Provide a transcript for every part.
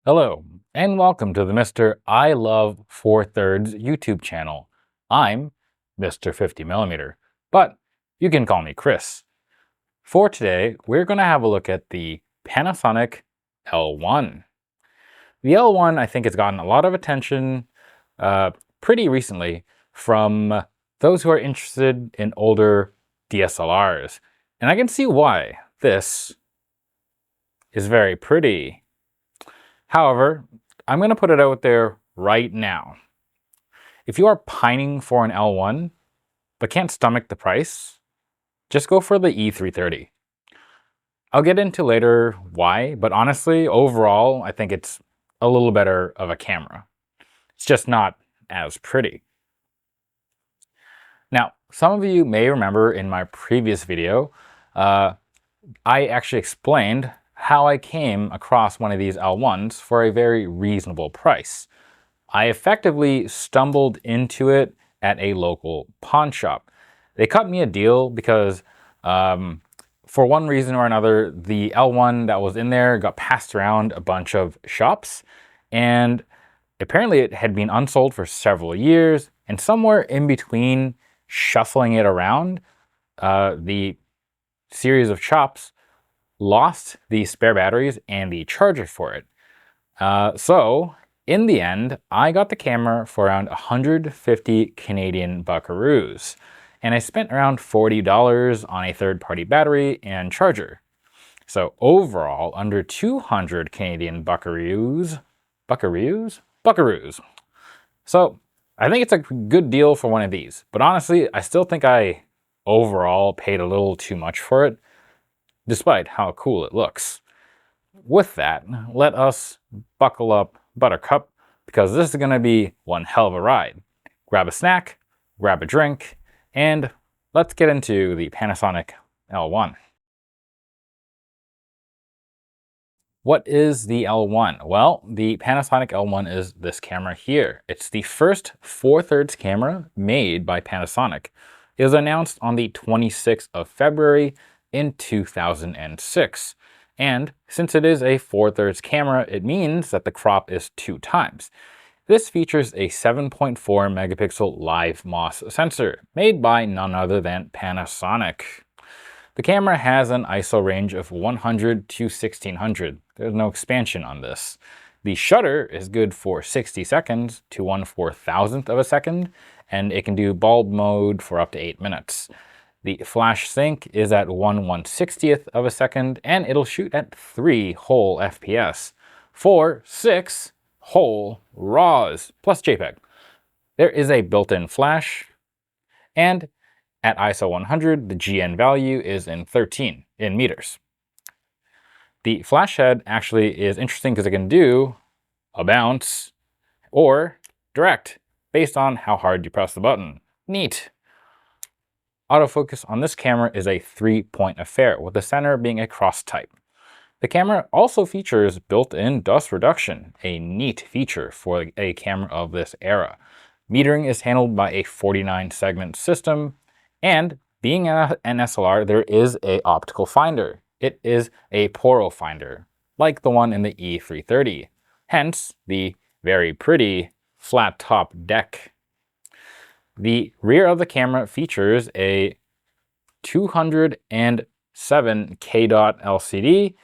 Hello, and welcome to the Mr. I Love 4/3 YouTube channel. I'm Mr. 50mm, but you can call me Chris. For today, we're going to have a look at the Panasonic L1. The L1, I think, has gotten a lot of attention pretty recently from those who are interested in older DSLRs. And I can see why. This is very pretty. However, I'm going to put it out there right now. If you are pining for an L1, but can't stomach the price, just go for the E330. I'll get into later why, but honestly, overall, I think it's a little better of a camera. It's just not as pretty. Now, some of you may remember in my previous video, I actually explained how I came across one of these L1s for a very reasonable price. I effectively stumbled into it at a local pawn shop. They cut me a deal because for one reason or another, the L1 that was in there got passed around a bunch of shops, and apparently it had been unsold for several years, and somewhere in between shuffling it around, the series of shops lost the spare batteries and the charger for it. So in the end, I got the camera for around 150 Canadian buckaroos, and I spent around $40 on a third-party battery and charger. So overall, under 200 Canadian buckaroos. So I think it's a good deal for one of these, but honestly, I still think I overall paid a little too much for it, despite how cool it looks. With that, let us buckle up Buttercup, because this is going to be one hell of a ride. Grab a snack, grab a drink, and let's get into the Panasonic L1. What is the L1? Well, the Panasonic L1 is this camera here. It's the first 4/3 camera made by Panasonic. It was announced on the 26th of February in 2006. And since it is a 4/3 camera, it means that the crop is 2 times. This features a 7.4 megapixel live MOS sensor made by none other than Panasonic. The camera has an ISO range of 100 to 1600. There's no expansion on this. The shutter is good for 60 seconds to 1/4000th of a second, and it can do bulb mode for up to 8 minutes. The flash sync is at 1/160th of a second, and it'll shoot at 3 whole FPS for 6 whole RAWs plus JPEG. There is a built-in flash, and at ISO 100, the GN value is in 13 in meters. The flash head actually is interesting because it can do a bounce or direct based on how hard you press the button. Neat. Autofocus on this camera is a 3-point affair, with the center being a cross type. The camera also features built-in dust reduction, a neat feature for a camera of this era. Metering is handled by a 49-segment system, and being an SLR, there is an optical finder. It is a poro finder, like the one in the E330, hence the very pretty flat-top deck. The rear of the camera features a 207 K-dot LCD,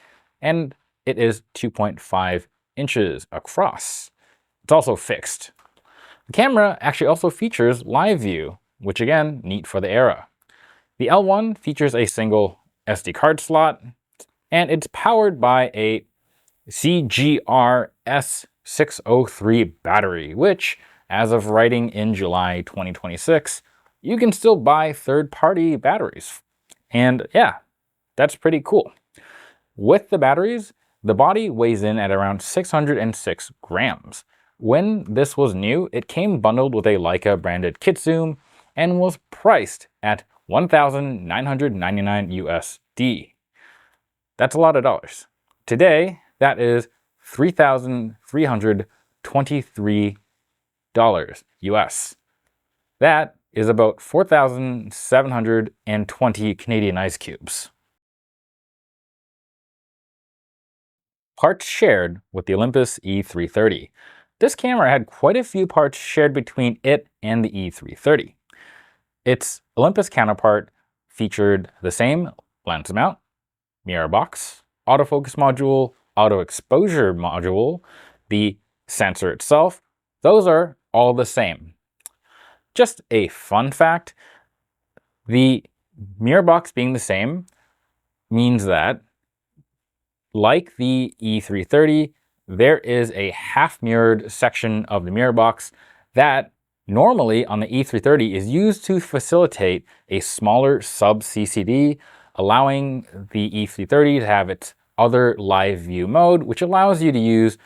and it is 2.5 inches across. It's also fixed. The camera actually also features live view, which again, neat for the era. The L1 features a single SD card slot, and it's powered by a CGR S603 battery, which, as of writing in July 2026, you can still buy third-party batteries. And yeah, that's pretty cool. With the batteries, the body weighs in at around 606 grams. When this was new, it came bundled with a Leica branded kit zoom and was priced at $1,999 USD. That's a lot of dollars. Today, that is $3,323 US. That is about 4,720 Canadian ice cubes. parts shared with the Olympus E330. This camera had quite a few parts shared between it and the E330. Its Olympus counterpart featured the same lens mount, mirror box, autofocus module, auto exposure module, the sensor itself. Those are all the same. Just a fun fact, the mirror box being the same means that, like the E330, there is a half-mirrored section of the mirror box that normally on the E330 is used to facilitate a smaller sub-CCD, allowing the E330 to have its other live view mode, which allows you to use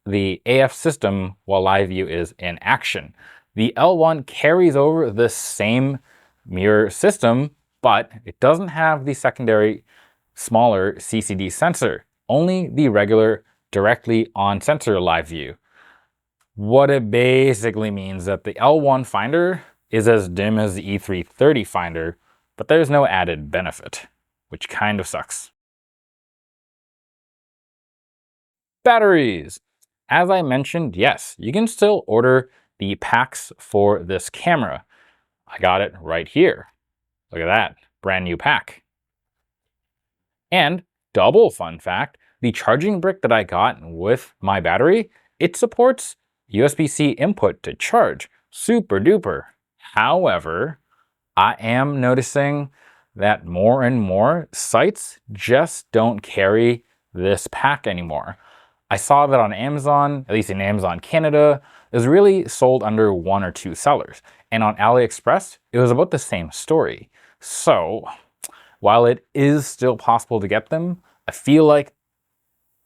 the AF system while live view is in action. The L1 carries over the same mirror system, but it doesn't have the secondary smaller CCD sensor, only the regular directly on sensor live view. What it basically means that the L1 finder is as dim as the E330 finder, but there's no added benefit, which kind of sucks. Batteries. As I mentioned, yes, you can still order the packs for this camera. I got it right here. Look at that, brand new pack. And double fun fact, the charging brick that I got with my battery, it supports USB-C input to charge. Super duper. However, I am noticing that more and more sites just don't carry this pack anymore. I saw that on Amazon, at least in Amazon Canada, it was really sold under 1 or 2 sellers. And on AliExpress, it was about the same story. So, while it is still possible to get them, I feel like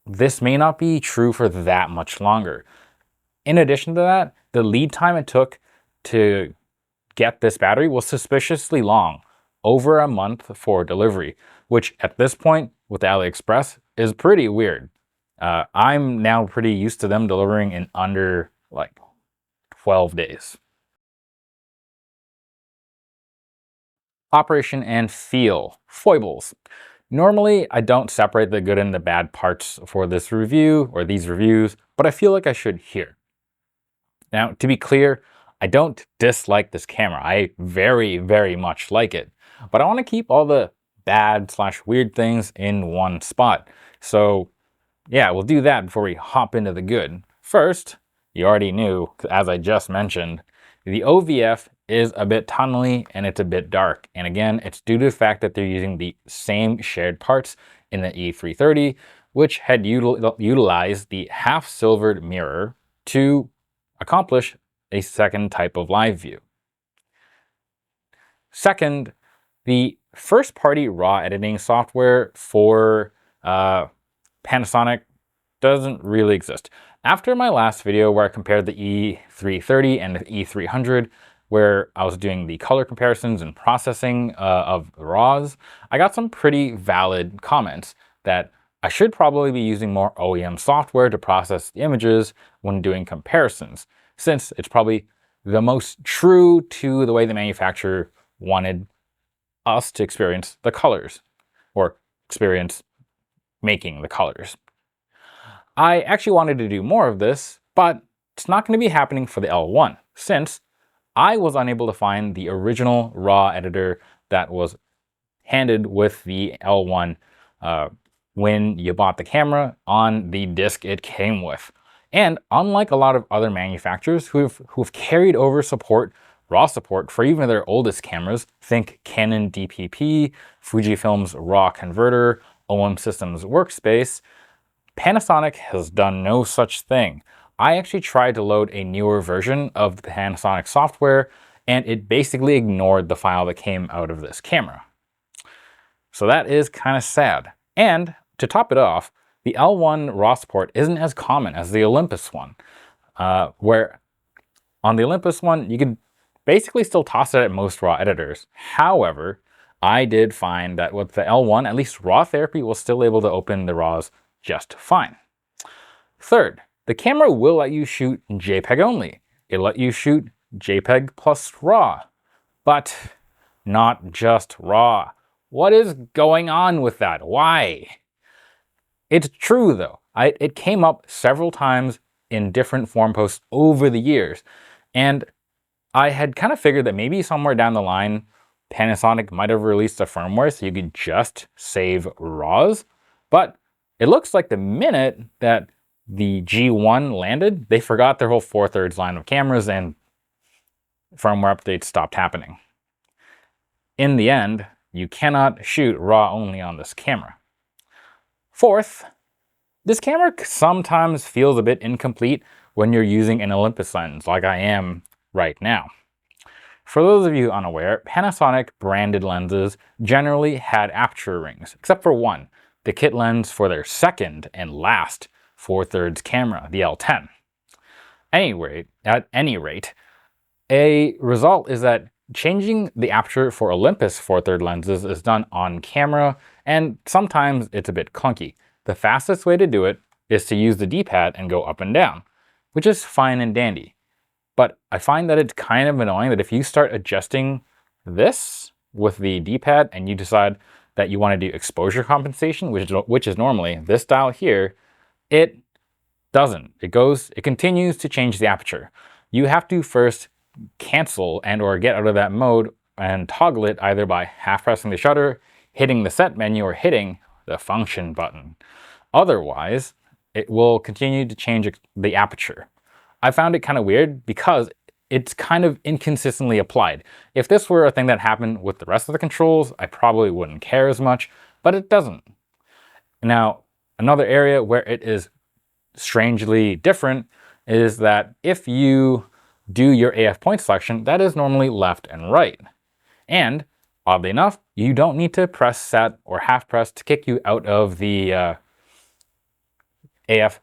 this may not be true for that much longer. In addition to that, the lead time it took to get this battery was suspiciously long, over a month for delivery, which at this point with AliExpress is pretty weird. I'm now pretty used to them delivering in under like 12 days. Operation and feel. Foibles. Normally, I don't separate the good and the bad parts for this review or these reviews, but I feel like I should here. Now, to be clear, I don't dislike this camera. I very, very much like it, but I want to keep all the bad/weird things in one spot. So yeah, we'll do that before we hop into the good. First, you already knew, as I just mentioned, the OVF is a bit tunnely and it's a bit dark. And again, it's due to the fact that they're using the same shared parts in the E330, which had utilized the half-silvered mirror to accomplish a second type of live view. Second, the first-party RAW editing software for Panasonic doesn't really exist. After my last video where I compared the E330 and the E300, where I was doing the color comparisons and processing of RAWs, I got some pretty valid comments that I should probably be using more OEM software to process the images when doing comparisons, since it's probably the most true to the way the manufacturer wanted us to experience the colors, or experience making the colors. I actually wanted to do more of this, but it's not going to be happening for the L1, since I was unable to find the original RAW editor that was handed with the L1 when you bought the camera on the disc it came with. And unlike a lot of other manufacturers who've carried over RAW support for even their oldest cameras, think Canon DPP, Fujifilm's RAW converter, OM Systems Workspace, Panasonic has done no such thing. I actually tried to load a newer version of the Panasonic software, and it basically ignored the file that came out of this camera. So that is kind of sad. And to top it off, the L1 RAW support isn't as common as the Olympus one, where on the Olympus one, you could basically still toss it at most RAW editors. However, I did find that with the L1, at least RAW therapy was still able to open the RAWs just fine. Third, the camera will let you shoot JPEG only. It'll let you shoot JPEG plus RAW, but not just RAW. What is going on with that? Why? It's true though. It came up several times in different forum posts over the years. And I had kind of figured that maybe somewhere down the line, Panasonic might have released a firmware so you could just save RAWs. But it looks like the minute that the G1 landed, they forgot their whole 4/3 line of cameras and firmware updates stopped happening. In the end, you cannot shoot RAW only on this camera. Fourth, this camera sometimes feels a bit incomplete when you're using an Olympus lens like I am right now. For those of you unaware, Panasonic branded lenses generally had aperture rings, except for one, the kit lens for their second and last 4/3 camera, the L10. At any rate, a result is that changing the aperture for Olympus 4/3 lenses is done on camera, and sometimes it's a bit clunky. The fastest way to do it is to use the D-pad and go up and down, which is fine and dandy. But I find that it's kind of annoying that if you start adjusting this with the D-pad and you decide that you want to do exposure compensation, which is normally this dial here, it doesn't. It continues to change the aperture. You have to first cancel and or get out of that mode and toggle it either by half pressing the shutter, hitting the set menu, or hitting the function button. Otherwise, it will continue to change the aperture. I found it kind of weird because it's kind of inconsistently applied. If this were a thing that happened with the rest of the controls, I probably wouldn't care as much, but it doesn't. Now, another area where it is strangely different is that if you do your AF point selection, that is normally left and right. And oddly enough, you don't need to press set or half press to kick you out of the AF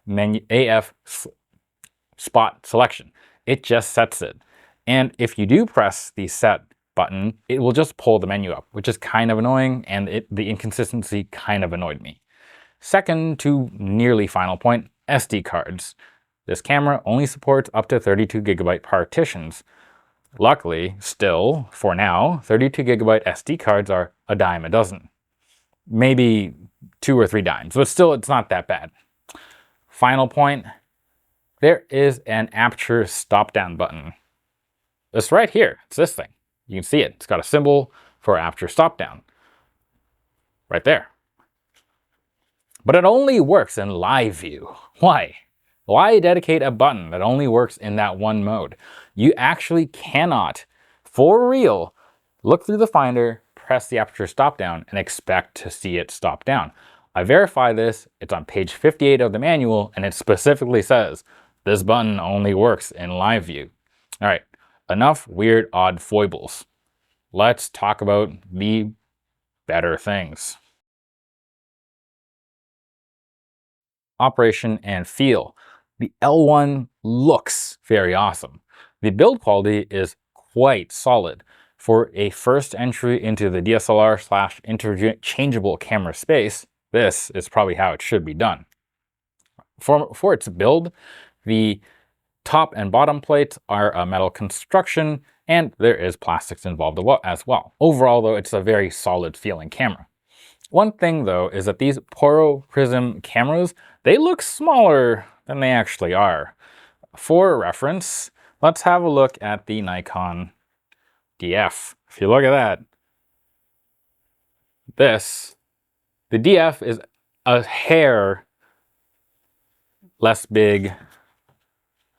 spot selection. It just sets it. And if you do press the set button, it will just pull the menu up, which is kind of annoying, and the inconsistency kind of annoyed me. Second to nearly final point, SD cards. This camera only supports up to 32 gigabyte partitions. Luckily, still, for now, 32 gigabyte SD cards are a dime a dozen. Maybe 2 or 3 dimes, but still, it's not that bad. Final point, there is an aperture stop-down button. It's right here. It's this thing. You can see it. It's got a symbol for aperture stop-down. Right there. But it only works in live view. Why? Why dedicate a button that only works in that one mode? You actually cannot, for real, look through the finder, press the aperture stop down, and expect to see it stop down. I verified this, it's on page 58 of the manual, and it specifically says, this button only works in live view. All right, enough weird, odd foibles. Let's talk about the better things. Operation and feel. The L1 looks very awesome. The build quality is quite solid. For a first entry into the DSLR/interchangeable camera space, this is probably how it should be done. For its build, the top and bottom plates are a metal construction, and there is plastics involved as well. Overall, though, it's a very solid feeling camera. One thing, though, is that these Poro Prism cameras, they look smaller than they actually are. For reference, let's have a look at the Nikon DF. If you look at that, the DF is a hair less big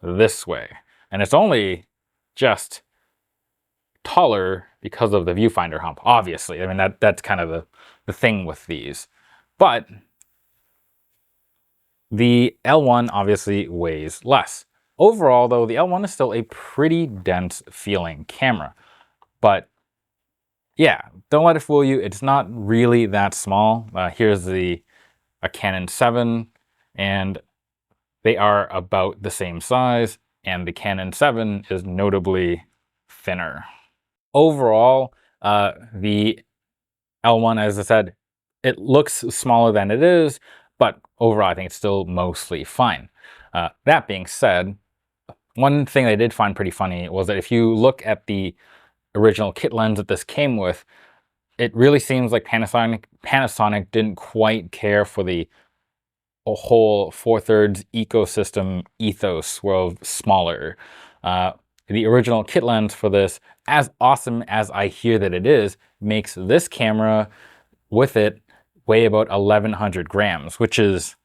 this way. And it's only just taller because of the viewfinder hump, obviously. I mean, that's kind of the thing with these. But the L1 obviously weighs less. Overall, though, the L1 is still a pretty dense feeling camera. But yeah, don't let it fool you. It's not really that small. Here's a Canon 7, and they are about the same size, and the Canon 7 is notably thinner. Overall, the L1, as I said, it looks smaller than it is, but overall, I think it's still mostly fine. That being said, one thing I did find pretty funny was that if you look at the original kit lens that this came with, it really seems like Panasonic didn't quite care for the a whole 4/3 ecosystem ethos world smaller. The original kit lens for this, as awesome as I hear that it is, makes this camera with it weigh about 1,100 grams, which is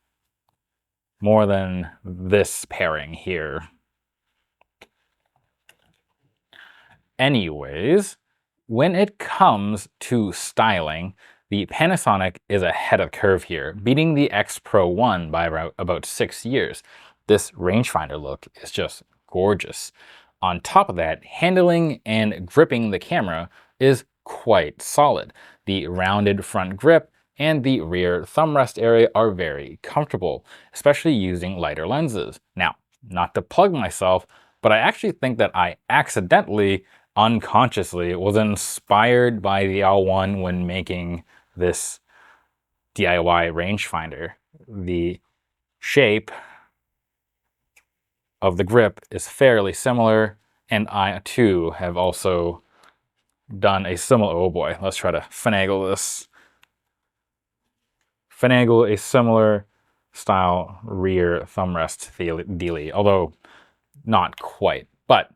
more than this pairing here. Anyways, when it comes to styling, the Panasonic is ahead of the curve here, beating the X Pro 1 by about 6 years. This rangefinder look is just gorgeous. On top of that, handling and gripping the camera is quite solid. The rounded front grip and the rear thumb rest area are very comfortable, especially using lighter lenses. Now, not to plug myself, but I actually think that I accidentally, unconsciously, was inspired by the L1 when making this DIY rangefinder. The shape of the grip is fairly similar, and I too have also done a similar, oh boy, let's try to finagle this. Finagle a similar style rear thumb rest dealie, although not quite, but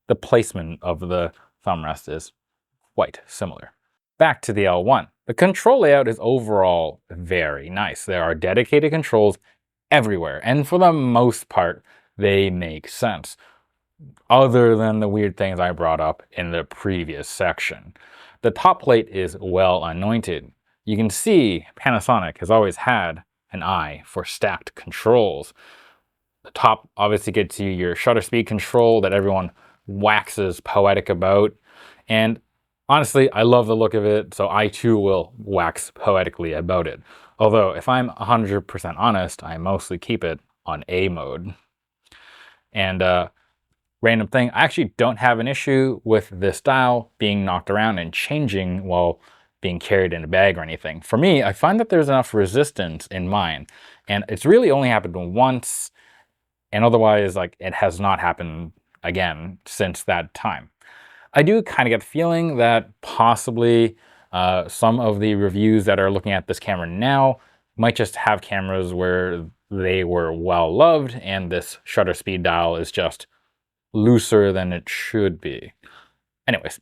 the placement of the thumb rest is quite similar. Back to the L1. The control layout is overall very nice. There are dedicated controls everywhere, and for the most part, they make sense, other than the weird things I brought up in the previous section. The top plate is well anointed. You can see Panasonic has always had an eye for stacked controls. The top obviously gets you your shutter speed control that everyone waxes poetic about, and honestly, I love the look of it, so I too will wax poetically about it. Although, if I'm 100% honest, I mostly keep it on A mode. And random thing, I actually don't have an issue with this dial being knocked around and changing while being carried in a bag or anything. For me, I find that there's enough resistance in mine, and it's really only happened once, and otherwise, like, it has not happened again since that time. I do kind of get the feeling that possibly some of the reviews that are looking at this camera now might just have cameras where they were well loved and this shutter speed dial is just looser than it should be. Anyways,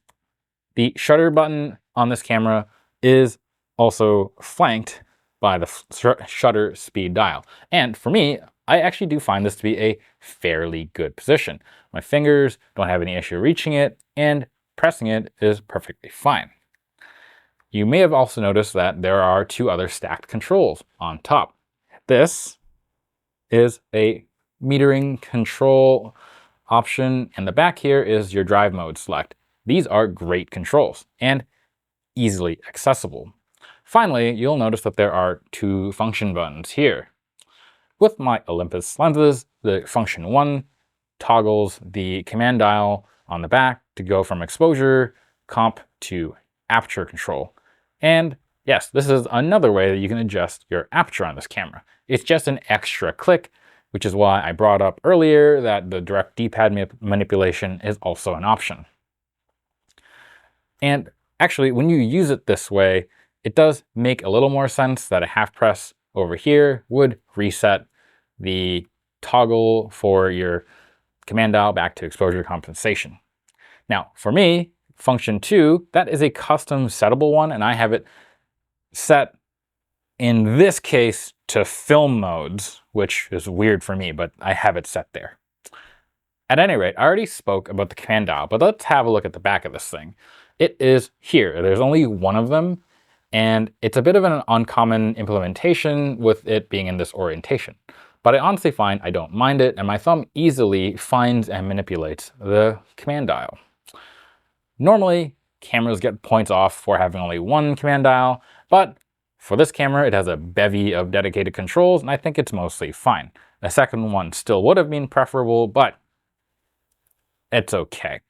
the shutter button on this camera is also flanked by the shutter speed dial. And for me, I actually do find this to be a fairly good position. My fingers don't have any issue reaching it, and pressing it is perfectly fine. You may have also noticed that there are two other stacked controls on top. This is a metering control option, and the back here is your drive mode select. These are great controls and easily accessible. Finally, you'll notice that there are two function buttons here. With my Olympus lenses, the function 1 toggles the command dial on the back to go from exposure, comp to aperture control. And yes, this is another way that you can adjust your aperture on this camera. It's just an extra click, which is why I brought up earlier that the direct D-pad manipulation is also an option. And actually, when you use it this way, it does make a little more sense that a half press over here would reset the toggle for your command dial back to exposure compensation. Now, for me, function 2, that is a custom settable one, and I have it set, in this case, to film modes, which is weird for me, but I have it set there. At any rate, I already spoke about the command dial, but let's have a look at the back of this thing. It is here. There's only one of them, and it's a bit of an uncommon implementation with it being in this orientation. But I honestly find I don't mind it, and my thumb easily finds and manipulates the command dial. Normally, cameras get points off for having only one command dial, but for this camera, it has a bevy of dedicated controls, and I think it's mostly fine. The second one still would have been preferable, but it's okay.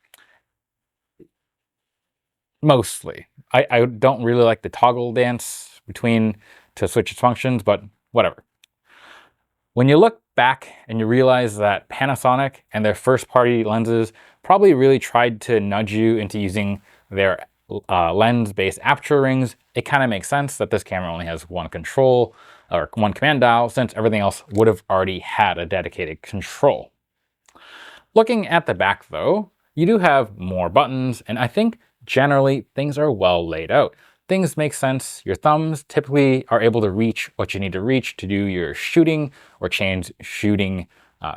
Mostly. I don't really like the toggle dance between to switch its functions, but whatever. When you look back and you realize that Panasonic and their first-party lenses probably really tried to nudge you into using their lens-based aperture rings, it kind of makes sense that this camera only has one control. or one command dial, since everything else would have already had a dedicated control. Looking at the back though, you do have more buttons, and I think generally things are well laid out. Things make sense. Your thumbs typically are able to reach what you need to reach to do your shooting or change shooting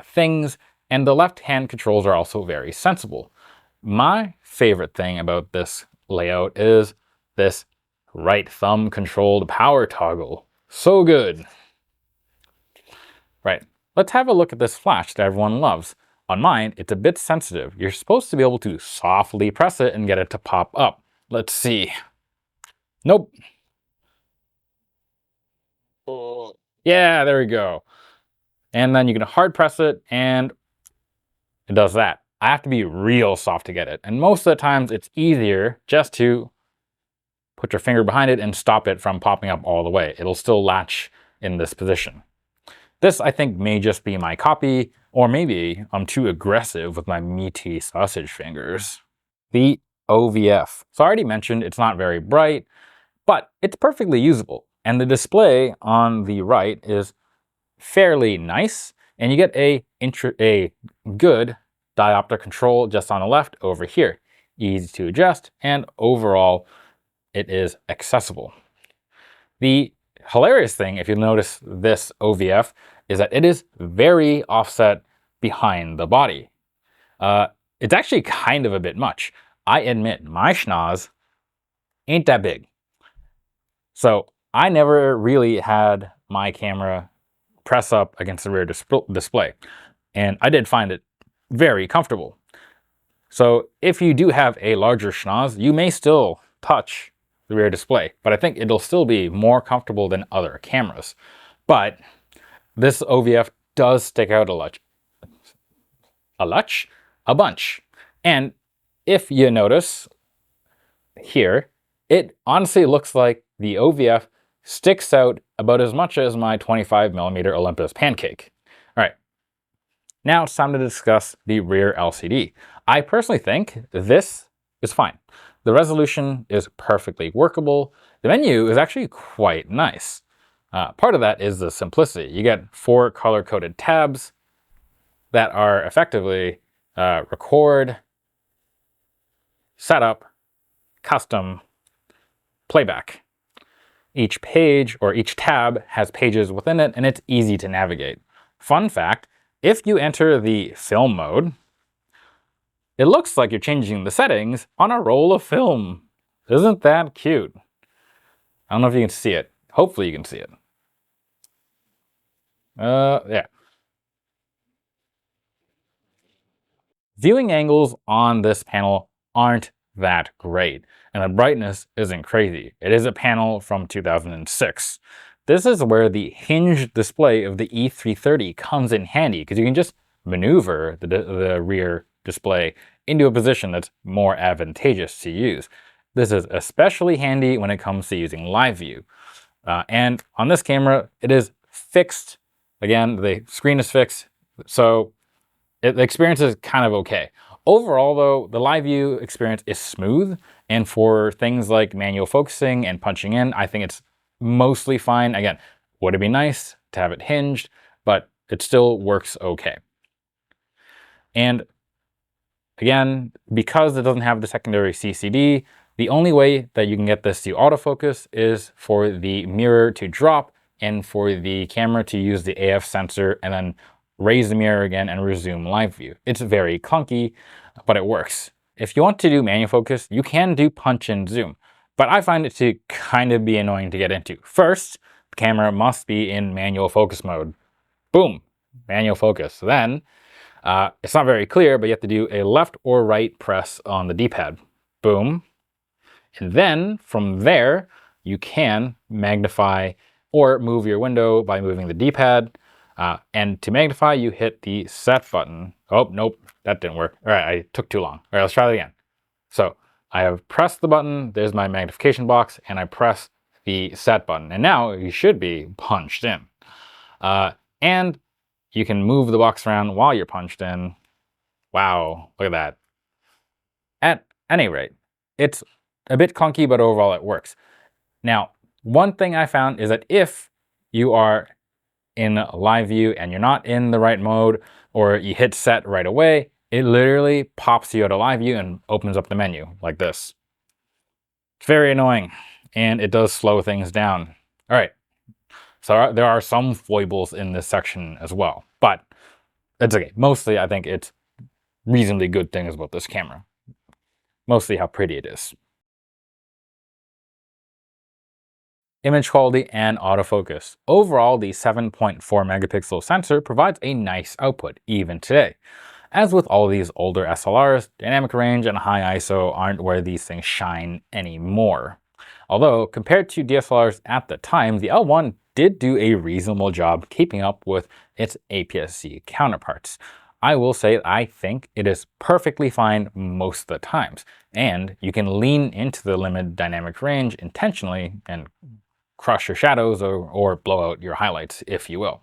things, and the left-hand controls are also very sensible. My favorite thing about this layout is this right thumb controlled power toggle. So good. Right, let's have a look at this flash that everyone loves. On mine, it's a bit sensitive. You're supposed to be able to softly press it and get it to pop up. Let's see. Nope. Yeah, there we go. And then you can hard press it and it does that. I have to be real soft to get it. And most of the times it's easier just to put your finger behind it and stop it from popping up all the way. It'll still latch in this position. This, I think, may just be my copy, or maybe I'm too aggressive with my meaty sausage fingers. The OVF. So I already mentioned it's not very bright, but it's perfectly usable. And the display on the right is fairly nice, and you get a good diopter control just on the left over here. Easy to adjust, and overall, it is accessible. The hilarious thing, if you notice this OVF, is that it is very offset behind the body. It's actually kind of a bit much. I admit, my schnoz ain't that big. So I never really had my camera press up against the rear display. And I did find it very comfortable. So if you do have a larger schnoz, you may still touch the rear display, but I think it'll still be more comfortable than other cameras. But this OVF does stick out a bunch. And if you notice here, it honestly looks like the OVF sticks out about as much as my 25mm Olympus pancake. All right, now it's time to discuss the rear LCD. I personally think this is fine. The resolution is perfectly workable. The menu is actually quite nice. Part of that is the simplicity. You get 4 color-coded tabs that are effectively record, setup, custom, playback. Each page or each tab has pages within it, and it's easy to navigate. Fun fact, if you enter the film mode, it looks like you're changing the settings on a roll of film. Isn't that cute? I don't know if you can see it. Hopefully you can see it. Yeah. Viewing angles on this panel aren't that great, and the brightness isn't crazy. It is a panel from 2006. This is where the hinged display of the E330 comes in handy, because you can just maneuver the rear display into a position that's more advantageous to use. This is especially handy when it comes to using live view. And on this camera, it is fixed. Again, the screen is fixed, so the experience is kind of okay. Overall though, the live view experience is smooth, and for things like manual focusing and punching in, I think it's mostly fine. Again, would it be nice to have it hinged, but it still works okay. And again, because it doesn't have the secondary CCD, the only way that you can get this to autofocus is for the mirror to drop and for the camera to use the AF sensor and then raise the mirror again and resume live view. It's very clunky, but it works. If you want to do manual focus, you can do punch and zoom, but I find it to kind of be annoying to get into. First, the camera must be in manual focus mode. Boom, manual focus. Then, it's not very clear, but you have to do a left or right press on the D-pad. Boom. And then from there, you can magnify or move your window by moving the D-pad. And to magnify, you hit the set button. Oh, nope, that didn't work. All right, I took too long. All right, let's try that again. So I have pressed the button, there's my magnification box, and I press the set button. And now you should be punched in. And you can move the box around while you're punched in. Wow, look at that. At any rate, it's a bit clunky, but overall it works. Now, one thing I found is that if you are in live view and you're not in the right mode, or you hit set right away, it literally pops you out of live view and opens up the menu like this. It's very annoying, and it does slow things down. All right, so there are some foibles in this section as well, but it's okay. Mostly, I think it's reasonably good things about this camera. Mostly how pretty it is. Image quality and autofocus. Overall, the 7.4 megapixel sensor provides a nice output, even today. As with all these older SLRs, dynamic range and high ISO aren't where these things shine anymore. Although, compared to DSLRs at the time, the L1 did do a reasonable job keeping up with its APS-C counterparts. I will say I think it is perfectly fine most of the times, and you can lean into the limited dynamic range intentionally and crush your shadows or blow out your highlights, if you will.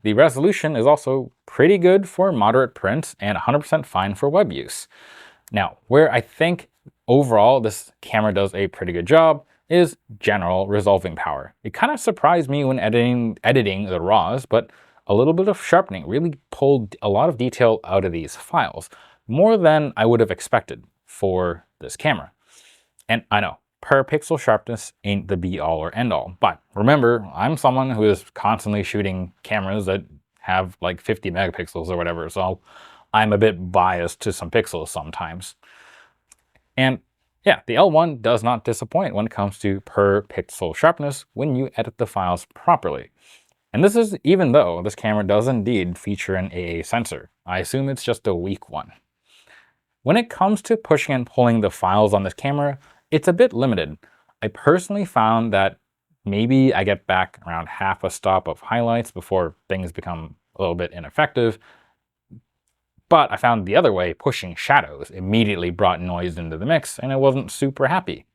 The resolution is also pretty good for moderate prints and 100% fine for web use. Now, where I think overall this camera does a pretty good job is general resolving power. It kind of surprised me when editing the RAWs, but a little bit of sharpening really pulled a lot of detail out of these files, more than I would have expected for this camera. And I know, per pixel sharpness ain't the be all or end all. But remember, I'm someone who is constantly shooting cameras that have like 50 megapixels or whatever, so I'm a bit biased to some pixels sometimes. And yeah, the L1 does not disappoint when it comes to per pixel sharpness when you edit the files properly. And this is even though this camera does indeed feature an AA sensor. I assume it's just a weak one. When it comes to pushing and pulling the files on this camera, it's a bit limited. I personally found that maybe I get back around half a stop of highlights before things become a little bit ineffective. But I found the other way, pushing shadows, immediately brought noise into the mix, and I wasn't super happy.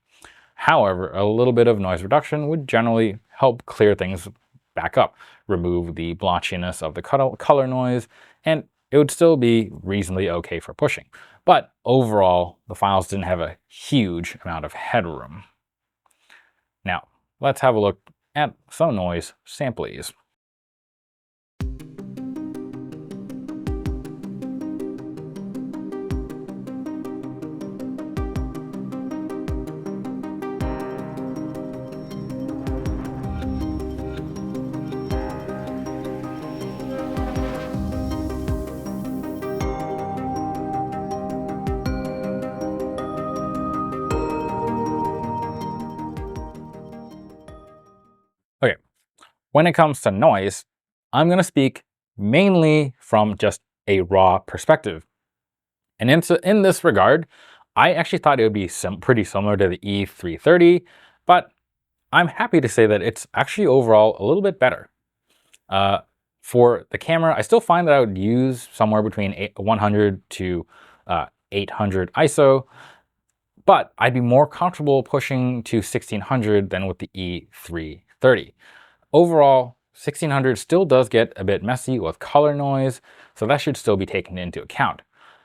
However, a little bit of noise reduction would generally help clear things back up, remove the blotchiness of the color noise, and it would still be reasonably okay for pushing. But overall, the files didn't have a huge amount of headroom. Now, let's have a look at some noise samples. Okay, when it comes to noise, I'm going to speak mainly from just a raw perspective. And in this regard, I actually thought it would be pretty similar to the E330, but I'm happy to say that it's actually overall a little bit better. For the camera, I still find that I would use somewhere between 100 to 800 ISO, but I'd be more comfortable pushing to 1600 than with the E330. Overall, 1600 still does get a bit messy with color noise, so that should still be taken into account.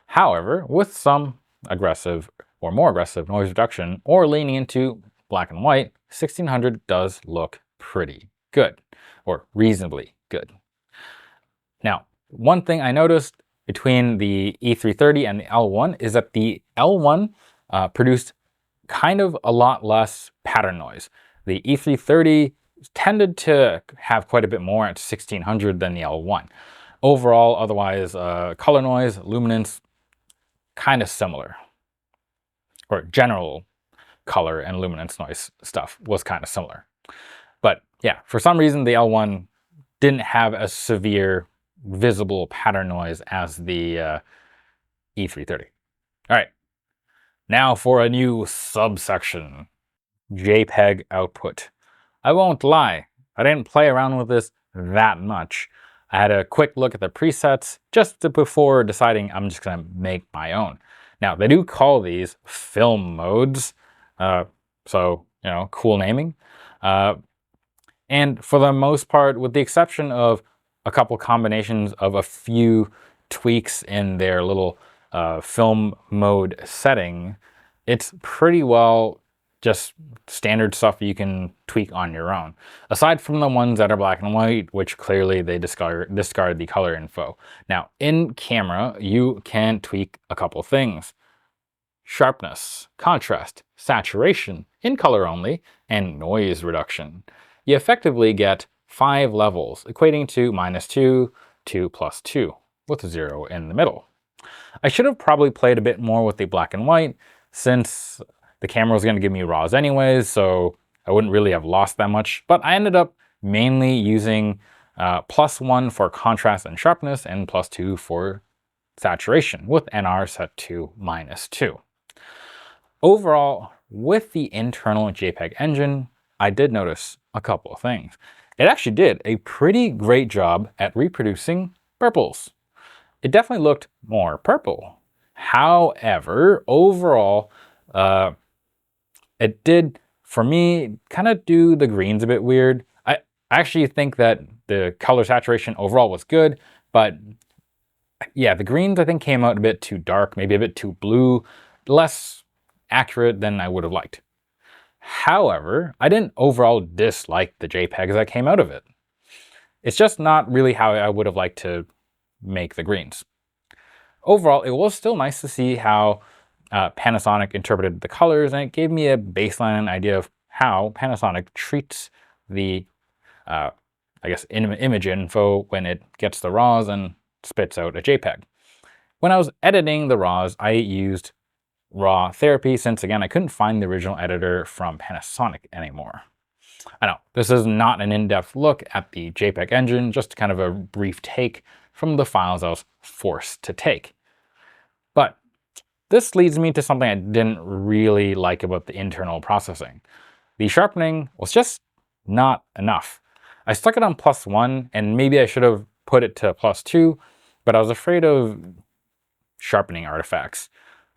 However, with some aggressive or more aggressive noise reduction or leaning into black and white, 1600 does look pretty good, or reasonably good. Now, one thing I noticed between the E330 and the L1 is that the L1 produced kind of a lot less pattern noise. The E330 tended to have quite a bit more at 1600 than the L1. Overall, otherwise, color noise, luminance, kind of similar. Or general color and luminance noise stuff was kind of similar. But yeah, for some reason, the L1 didn't have as severe visible pattern noise as the E330. All right, now for a new subsection, JPEG output. I won't lie, I didn't play around with this that much. I had a quick look at the presets just before deciding I'm just gonna make my own. Now, they do call these film modes, so, you know, cool naming. And for the most part, with the exception of a couple combinations of a few tweaks in their little film mode setting, it's pretty well just standard stuff you can tweak on your own. Aside from the ones that are black and white, which clearly they discard the color info. Now, in camera, you can tweak a couple things. Sharpness, contrast, saturation, in color only, and noise reduction. You effectively get 5 levels, equating to -2 to +2, with a 0 in the middle. I should have probably played a bit more with the black and white, since the camera was going to give me RAWs anyways, so I wouldn't really have lost that much, but I ended up mainly using +1 for contrast and sharpness, and +2 for saturation, with NR set to -2. Overall, with the internal JPEG engine, I did notice a couple of things. It actually did a pretty great job at reproducing purples. It definitely looked more purple. However, overall, it did, for me, kind of do the greens a bit weird. I actually think that the color saturation overall was good, but yeah, the greens I think came out a bit too dark, maybe a bit too blue, less accurate than I would have liked. However, I didn't overall dislike the JPEGs that came out of it. It's just not really how I would have liked to make the greens. Overall, it was still nice to see how Panasonic interpreted the colors, and it gave me a baseline idea of how Panasonic treats the, I guess, image info when it gets the RAWs and spits out a JPEG. When I was editing the RAWs, I used raw therapy, since again, I couldn't find the original editor from Panasonic anymore. I know, this is not an in-depth look at the JPEG engine, just kind of a brief take from the files I was forced to take. But this leads me to something I didn't really like about the internal processing. The sharpening was just not enough. I stuck it on +1, and maybe I should have put it to +2, but I was afraid of sharpening artifacts.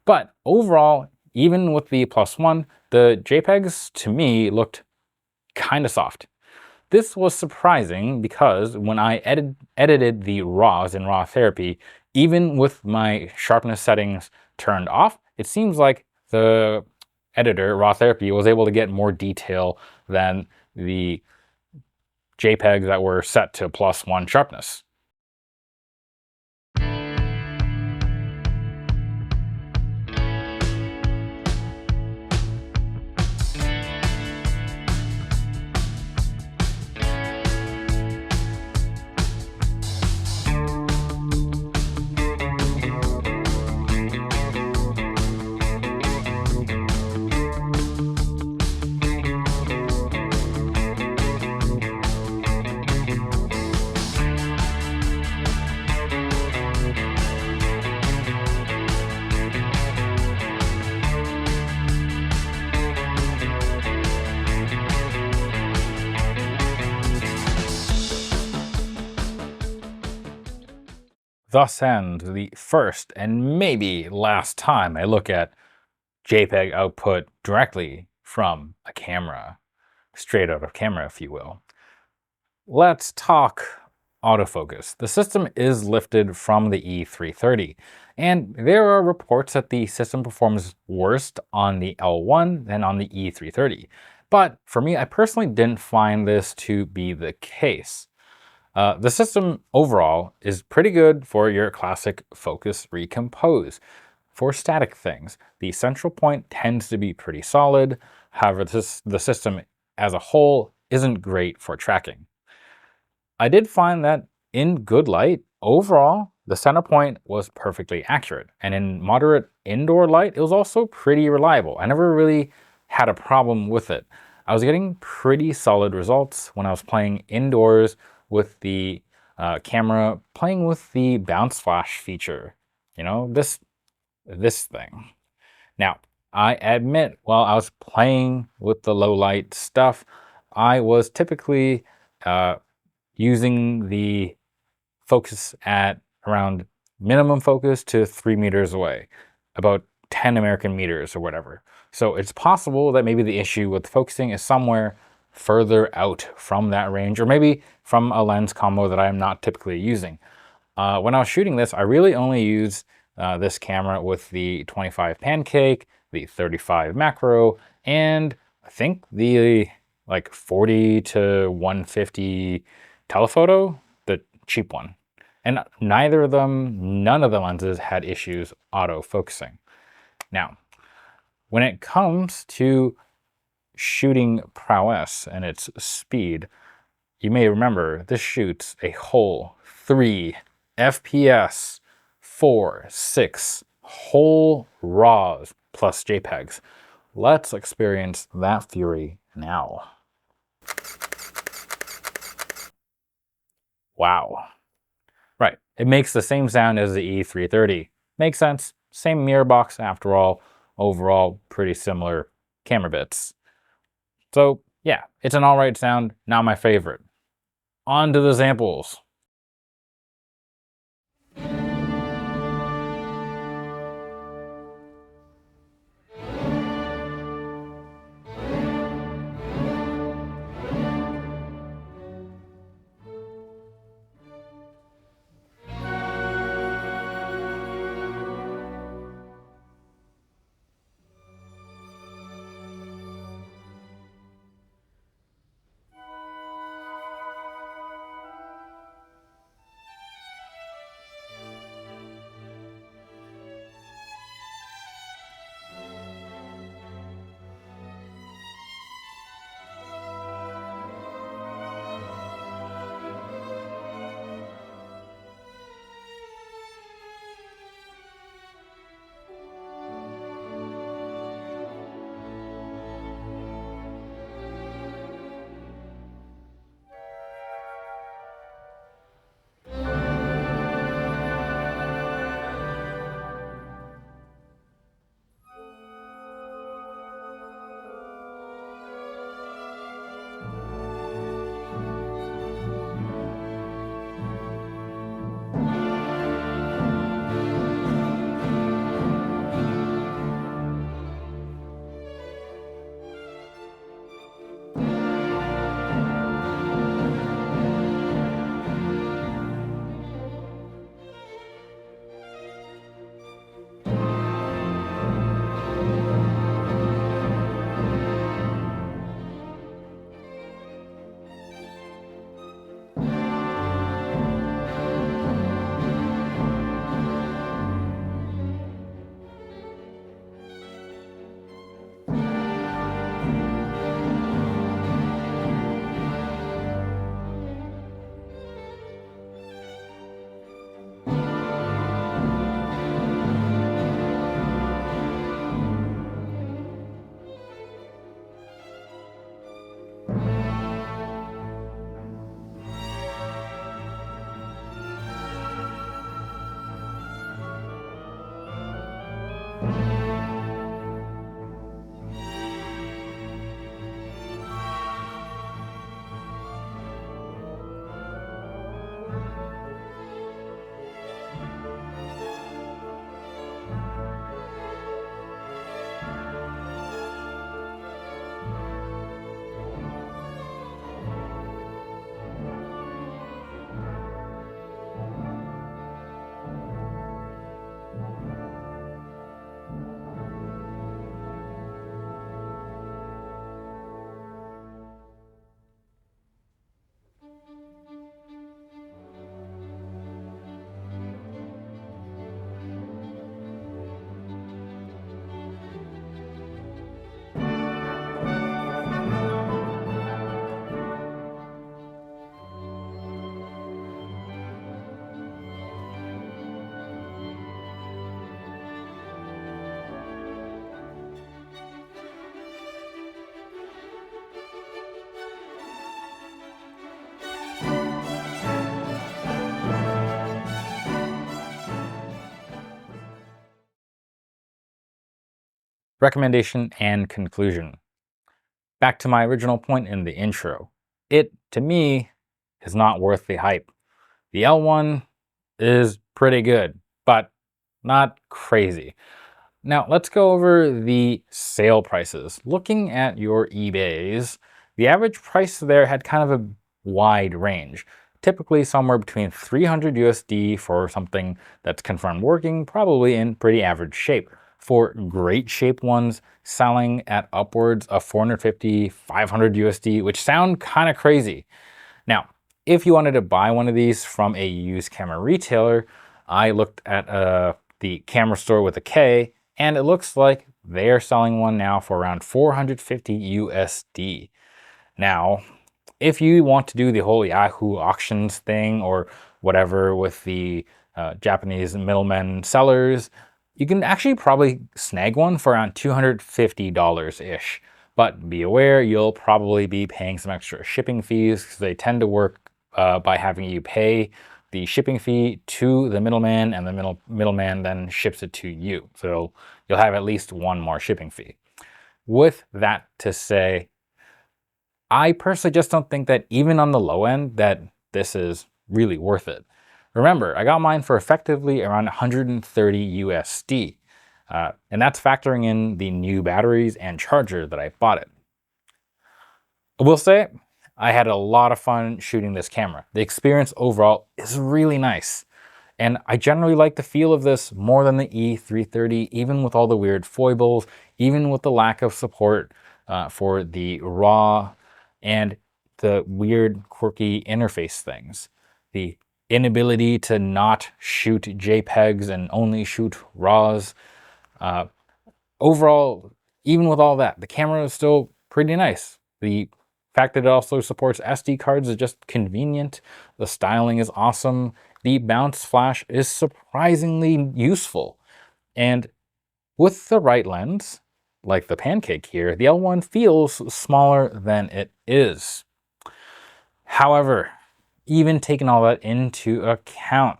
But overall, even with the +1, the JPEGs to me looked kind of soft. This was surprising because when I edited the RAWs in raw therapy, even with my sharpness settings turned off, it seems like the editor, raw therapy, was able to get more detail than the JPEGs that were set to +1 sharpness. Thus ends the first and maybe last time I look at JPEG output directly from a camera, straight out of camera, if you will. Let's talk autofocus. The system is lifted from the E330, and there are reports that the system performs worse on the L1 than on the E330. But for me, I personally didn't find this to be the case. The system overall is pretty good for your classic focus recompose. For static things, the central point tends to be pretty solid. However, the system as a whole isn't great for tracking. I did find that in good light, overall, the center point was perfectly accurate. And in moderate indoor light, it was also pretty reliable. I never really had a problem with it. I was getting pretty solid results when I was playing indoors with the camera, playing with the bounce flash feature. You know, this thing. Now, I admit, while I was playing with the low light stuff, I was typically using the focus at around minimum focus to 3 meters away, about 10 American meters or whatever. So it's possible that maybe the issue with focusing is somewhere further out from that range, or maybe from a lens combo that I am not typically using. When I was shooting this, I really only used this camera with the 25 pancake, the 35 macro, And I think the like 40 to 150 telephoto, the cheap one. And none of the lenses had issues auto-focusing. Now, when it comes to shooting prowess and its speed, you may remember this shoots a whole 3 FPS, 4, 6 whole RAWs plus JPEGs. Let's experience that fury now. Wow. Right, it makes the same sound as the E330. Makes sense, same mirror box after all, overall pretty similar camera bits. So yeah, it's an alright sound, not my favorite. On to the samples. Recommendation and conclusion. Back to my original point in the intro. It, to me, is not worth the hype. The L1 is pretty good, but not crazy. Now let's go over the sale prices. Looking at your eBays, the average price there had kind of a wide range. Typically somewhere between 300 USD for something that's confirmed working, probably in pretty average shape. for great shaped ones selling at upwards of 450, 500 USD, which sound kind of crazy. Now, if you wanted to buy one of these from a used camera retailer, I looked at the camera store with a K, and it looks like they're selling one now for around 450 USD. Now, if you want to do the whole Yahoo auctions thing or whatever with the Japanese middlemen sellers, you can actually probably snag one for around $250-ish. But be aware, you'll probably be paying some extra shipping fees because they tend to work by having you pay the shipping fee to the middleman, and the middleman then ships it to you. So you'll have at least one more shipping fee. With that to say, I personally just don't think that even on the low end that this is really worth it. Remember, I got mine for effectively around 130 USD. And that's factoring in the new batteries and charger that I bought it. I will say, I had a lot of fun shooting this camera. The experience overall is really nice. And I generally like the feel of this more than the E330, even with all the weird foibles, even with the lack of support for the RAW and the weird, quirky interface things. The inability to not shoot JPEGs and only shoot RAWs. Overall, even with all that, the camera is still pretty nice. The fact that it also supports SD cards is just convenient. The styling is awesome. The bounce flash is surprisingly useful. And with the right lens, like the Pancake here, the L1 feels smaller than it is. However, even taking all that into account,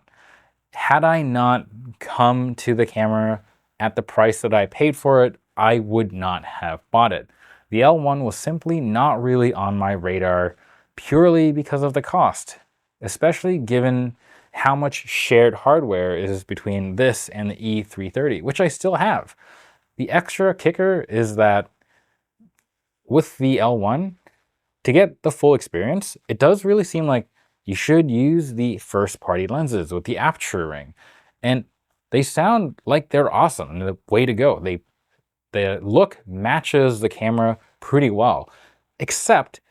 had I not come to the camera at the price that I paid for it, I would not have bought it. The L1 was simply not really on my radar purely because of the cost, especially given how much shared hardware is between this and the E330, which I still have. The extra kicker is that with the L1, to get the full experience, it does really seem like you should use the first-party lenses with the aperture ring. And they sound like they're awesome and the way to go. The look matches the camera pretty well, except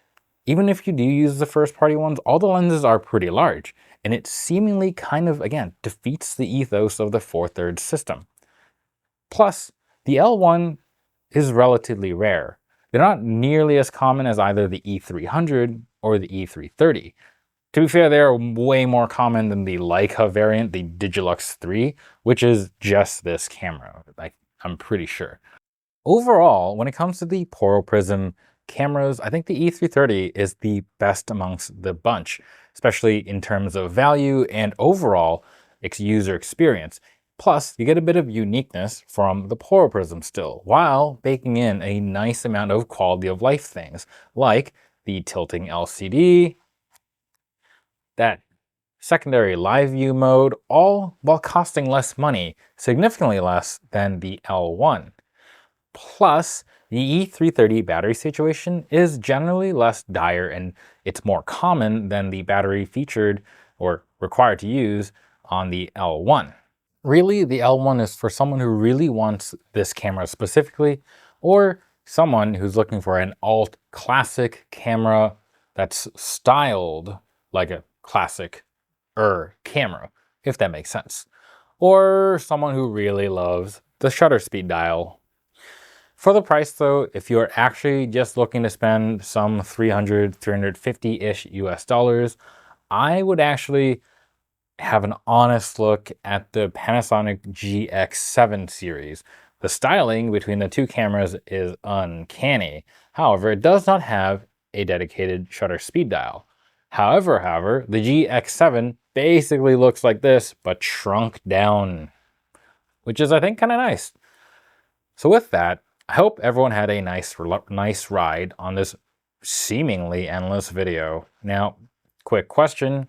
even if you do use the first-party ones, all the lenses are pretty large, and it seemingly kind of, again, defeats the ethos of the 4/3 system. Plus, the L1 is relatively rare. They're not nearly as common as either the E300 or the E330. To be fair, they are way more common than the Leica variant, the Digilux 3, which is just this camera, I'm pretty sure. Overall, when it comes to the Poro Prism cameras, I think the E330 is the best amongst the bunch, especially in terms of value and overall user experience. Plus, you get a bit of uniqueness from the Poro Prism still, while baking in a nice amount of quality of life things, like the tilting LCD, that secondary live view mode, all while costing less money, significantly less than the L1. Plus, the E330 battery situation is generally less dire and it's more common than the battery featured or required to use on the L1. Really, the L1 is for someone who really wants this camera specifically, or someone who's looking for an alt classic camera that's styled like a classic camera, if that makes sense. Or someone who really loves the shutter speed dial. For the price though, if you're actually just looking to spend some 300, 350-ish US dollars, I would actually have an honest look at the Panasonic GX7 series. The styling between the two cameras is uncanny. However, it does not have a dedicated shutter speed dial. However, the GX7 basically looks like this, but shrunk down, which is, I think, kind of nice. So with that, I hope everyone had a nice ride on this seemingly endless video. Now, quick question,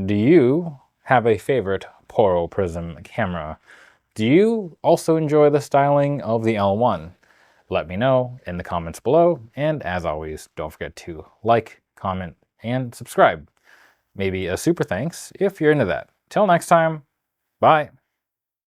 do you have a favorite Poro Prism camera? Do you also enjoy the styling of the L1? Let me know in the comments below, and as always, don't forget to like, comment, and subscribe. Maybe a super thanks if you're into that. Till next time, bye.